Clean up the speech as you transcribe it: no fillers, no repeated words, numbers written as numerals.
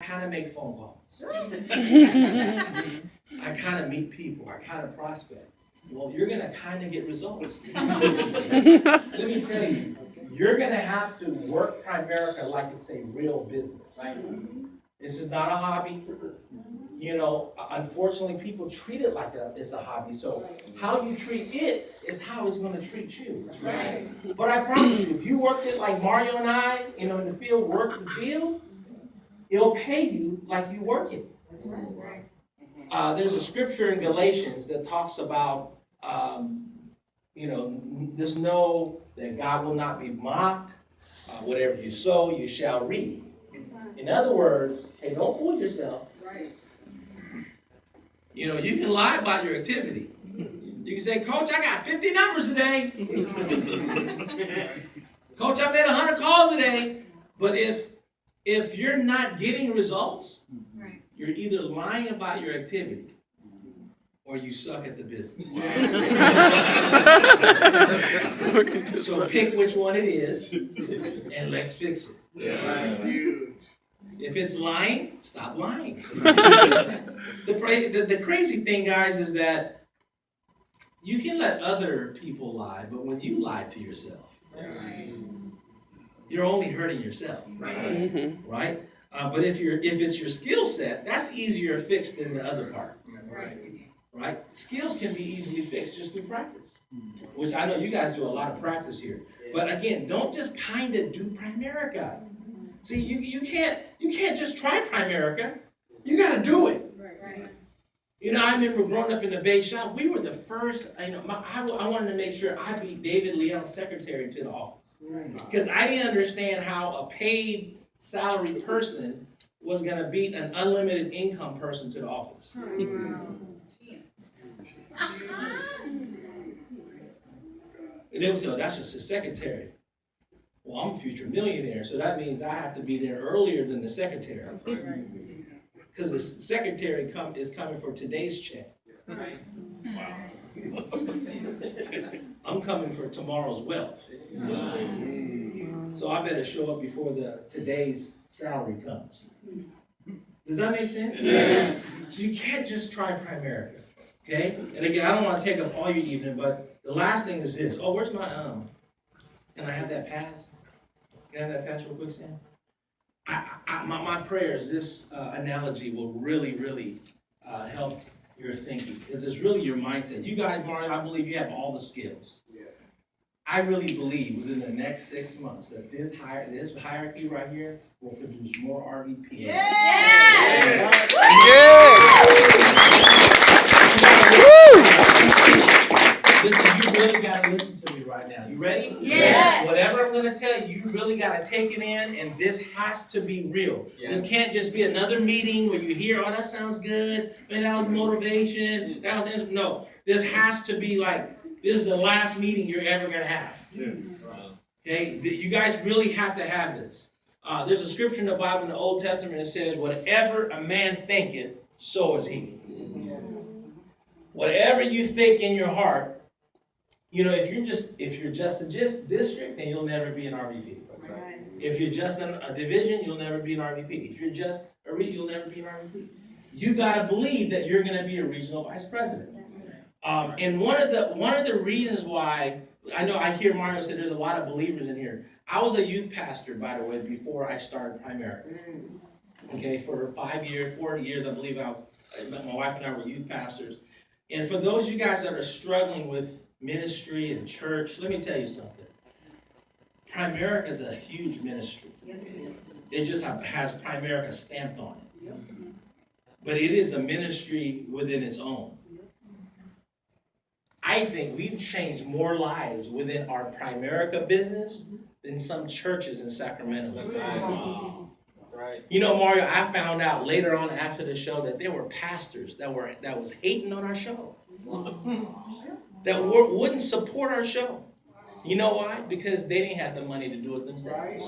kind of make phone calls. I kind of meet people. I kind of prospect. Well, you're going to kind of get results. Let me tell you, you're going to have to work Primerica like it's a real business. Right? This is not a hobby. You know, unfortunately, people treat it like it's a hobby. So how you treat it is how it's going to treat you. Right. But I promise you, if you worked it like Mario and I, in the field, work the field, it'll pay you like you work it. There's a scripture in Galatians that talks about, just know that God will not be mocked. Whatever you sow, you shall reap. In other words, hey, don't fool yourself. Right. You can lie about your activity. You can say, Coach, I got 50 numbers today. Coach, I made 100 calls today. But if you're not getting results, you're either lying about your activity or you suck at the business. So pick which one it is and let's fix it. Yeah. If it's lying, stop lying. The crazy thing, guys, is that you can let other people lie, but when you lie to yourself, you're only hurting yourself. Right? But if it's your skill set, that's easier fixed than the other part. Right? Skills can be easily fixed just through practice, which I know you guys do a lot of practice here. But again, don't just kind of do Primerica. See, you can't just try Primerica. You got to do it. I remember growing up in the Bay Shop, we were the first. I wanted to make sure I beat David Leon's secretary to the office because I didn't understand how a paid salary person was going to beat an unlimited income person to the office. And they would say, oh, that's just a secretary. Well, I'm a future millionaire, so that means I have to be there earlier than the secretary. Because the secretary is coming for today's check. Right. Wow. I'm coming for tomorrow's wealth. So I better show up before today's salary comes. Does that make sense? Yes. So you can't just try Primerica. Okay? And again, I don't want to take up all your evening, but the last thing is this. Oh, where's my can I have that pass? Can I have that pass real quick, Sam? My prayer is this analogy will really, really help your thinking because it's really your mindset. You guys, Mario, I believe you have all the skills. Yeah. I really believe within the next 6 months that this hierarchy right here will produce more RVP. Yeah. Listen, you really got to listen to me right now. You ready? Yes. Whatever I'm going to tell you, you really got to take it in, and this has to be real. Yes. This can't just be another meeting where you hear, oh, that sounds good, man, that was motivation, no. This has to be like, this is the last meeting you're ever going to have. Yeah. Okay? You guys really have to have this. There's a scripture in the Bible in the Old Testament that says, whatever a man thinketh, so is he. Whatever you think in your heart, if you're just a district, then you'll never be an RVP. Right. If you're just a division, you'll never be an RVP. If you're just a region, you'll never be an RVP. You got to believe that you're going to be a regional vice president. And one of the reasons why I hear Mario say there's a lot of believers in here. I was a youth pastor, by the way, before I started Primerica. Okay, for 4 years, I believe my wife and I were youth pastors. And for those of you guys that are struggling with ministry and church, let me tell you something. Primerica is a huge ministry. Yes, it is. It just has Primerica stamped on it. Yep. But it is a ministry within its own. I think we've changed more lives within our Primerica business than some churches in Sacramento. That's right. Wow. Right. Mario, I found out later on after the show that there were pastors that was hating on our show. That wouldn't support our show. You know why? Because they didn't have the money to do it themselves.